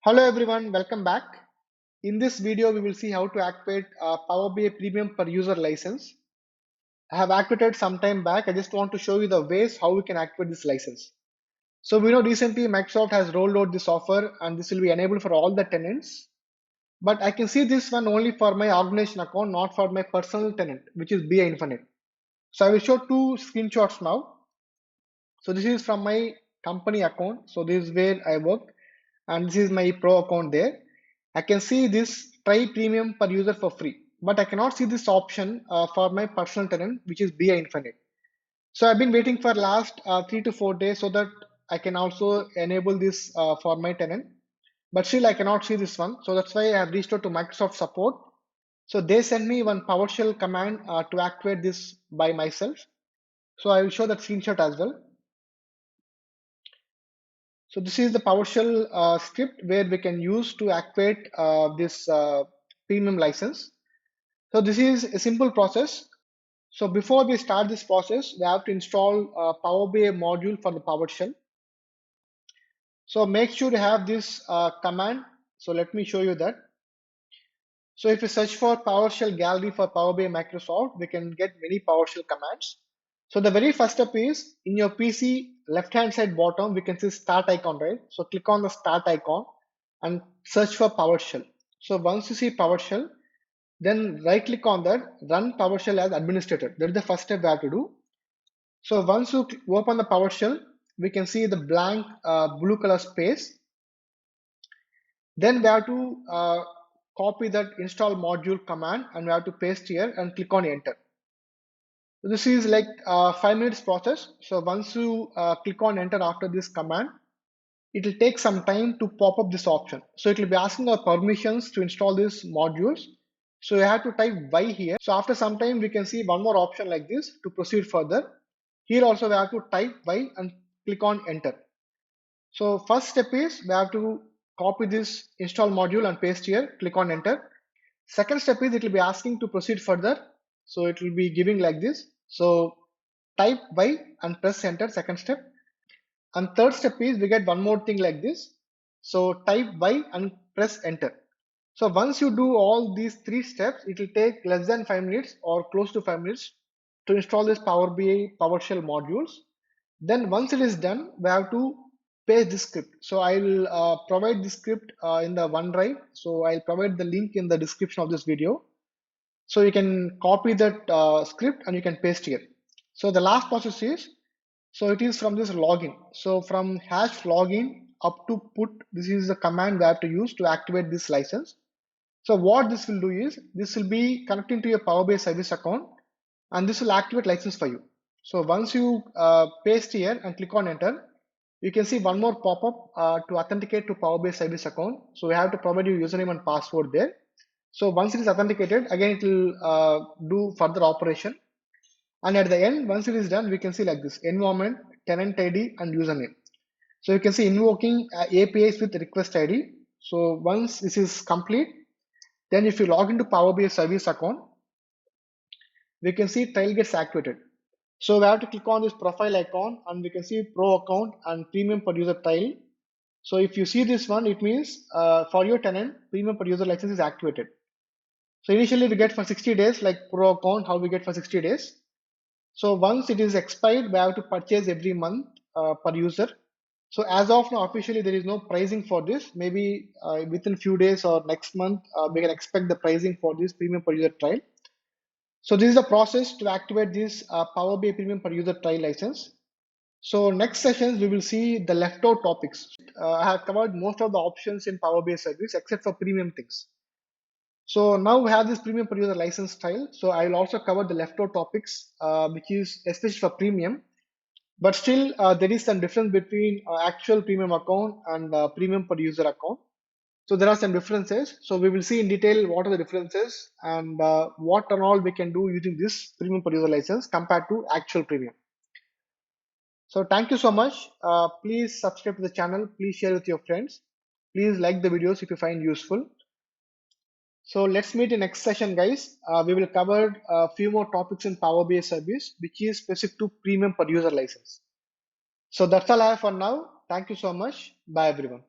Hello everyone, welcome back. In this video, we will see how to activate Power BI Premium per user license. I have activated some time back. I just want to show you the ways how we can activate this license. So we know recently Microsoft has rolled out this offer and this will be enabled for all the tenants. But I can see this one only for my organization account, not for my personal tenant, which is BI Infinite. So I will show two screenshots now. So this is from my company account. So this is where I work and this is my pro account there. I can see this try premium per user for free, but I cannot see this option for my personal tenant, which is BI Infinite. So I've been waiting for last 3 to 4 days so that I can also enable this for my tenant, but still I cannot see this one. So that's why I have reached out to Microsoft support. So they sent me one PowerShell command to activate this by myself. So I will show that screenshot as well. So this is the PowerShell script where we can use to activate this premium license. So this is a simple process. So before we start this process, we have to install Power BI module for the PowerShell. So make sure you have this command. So let me show you that. So if you search for PowerShell gallery for Power BI Microsoft, we can get many PowerShell commands. So the very first step is in your PC left-hand side bottom, we can see start icon, right? So click on the start icon and search for PowerShell. So once you see PowerShell, then right click on that, run PowerShell as administrator. That is the first step we have to do. So once you open the PowerShell, we can see the blank blue color space. Then we have to copy that install module command and we have to paste here and click on enter. So this is like a 5 minutes process. So once you click on enter after this command, it will take some time to pop up this option. So it will be asking our permissions to install these modules. So you have to type Y here. So after some time, we can see one more option like this to proceed further. Here also we have to type Y and click on enter. So first step is we have to copy this install module and paste here, click on enter. Second step is it will be asking to proceed further. So it will be giving like this. So type Y and press enter, second step. And third step is we get one more thing like this. So type Y and press enter. So once you do all these three steps, it will take less than 5 minutes or close to 5 minutes to install this Power BI PowerShell modules. Then once it is done, we have to paste this script. So I'll provide this script in the OneDrive. So I'll provide the link in the description of this video. So you can copy that script and you can paste here. So the last process is, so it is from this login. So from hash login up to put, this is the command we have to use to activate this license. So what this will do is, this will be connecting to your Power BI service account and this will activate license for you. So once you paste here and click on enter, you can see one more pop-up to authenticate to Power BI service account. So we have to provide your username and password there. So once it is authenticated, again it will do further operation. And at the end, once it is done, we can see like this: environment, tenant ID, and username. So you can see invoking APIs with request ID. So once this is complete, then if you log into Power BI service account, we can see trial gets activated. So we have to click on this profile icon and we can see pro account and premium per user trial. So if you see this one, it means for your tenant, premium per user license is activated. So initially we get for 60 days, like pro account, how we get for 60 days. So once it is expired, we have to purchase every month per user. So as of now, officially there is no pricing for this. Maybe within few days or next month, we can expect the pricing for this premium per user trial. So this is the process to activate this Power BI premium per user trial license. So next sessions, we will see the left out topics. I have covered most of the options in Power BI service except for premium things. So now we have this premium per user license style. So I will also cover the left out topics, which is especially for premium. But still, there is some difference between actual premium account and premium per user account. So there are some differences. So we will see in detail what are the differences and what and all we can do using this premium per user license compared to actual premium. So thank you so much. Please subscribe to the channel. Please share with your friends. Please like the videos if you find useful. So let's meet in next session, guys. We will cover a few more topics in Power BI service, which is specific to premium per user license. So that's all I have for now. Thank you so much. Bye, everyone.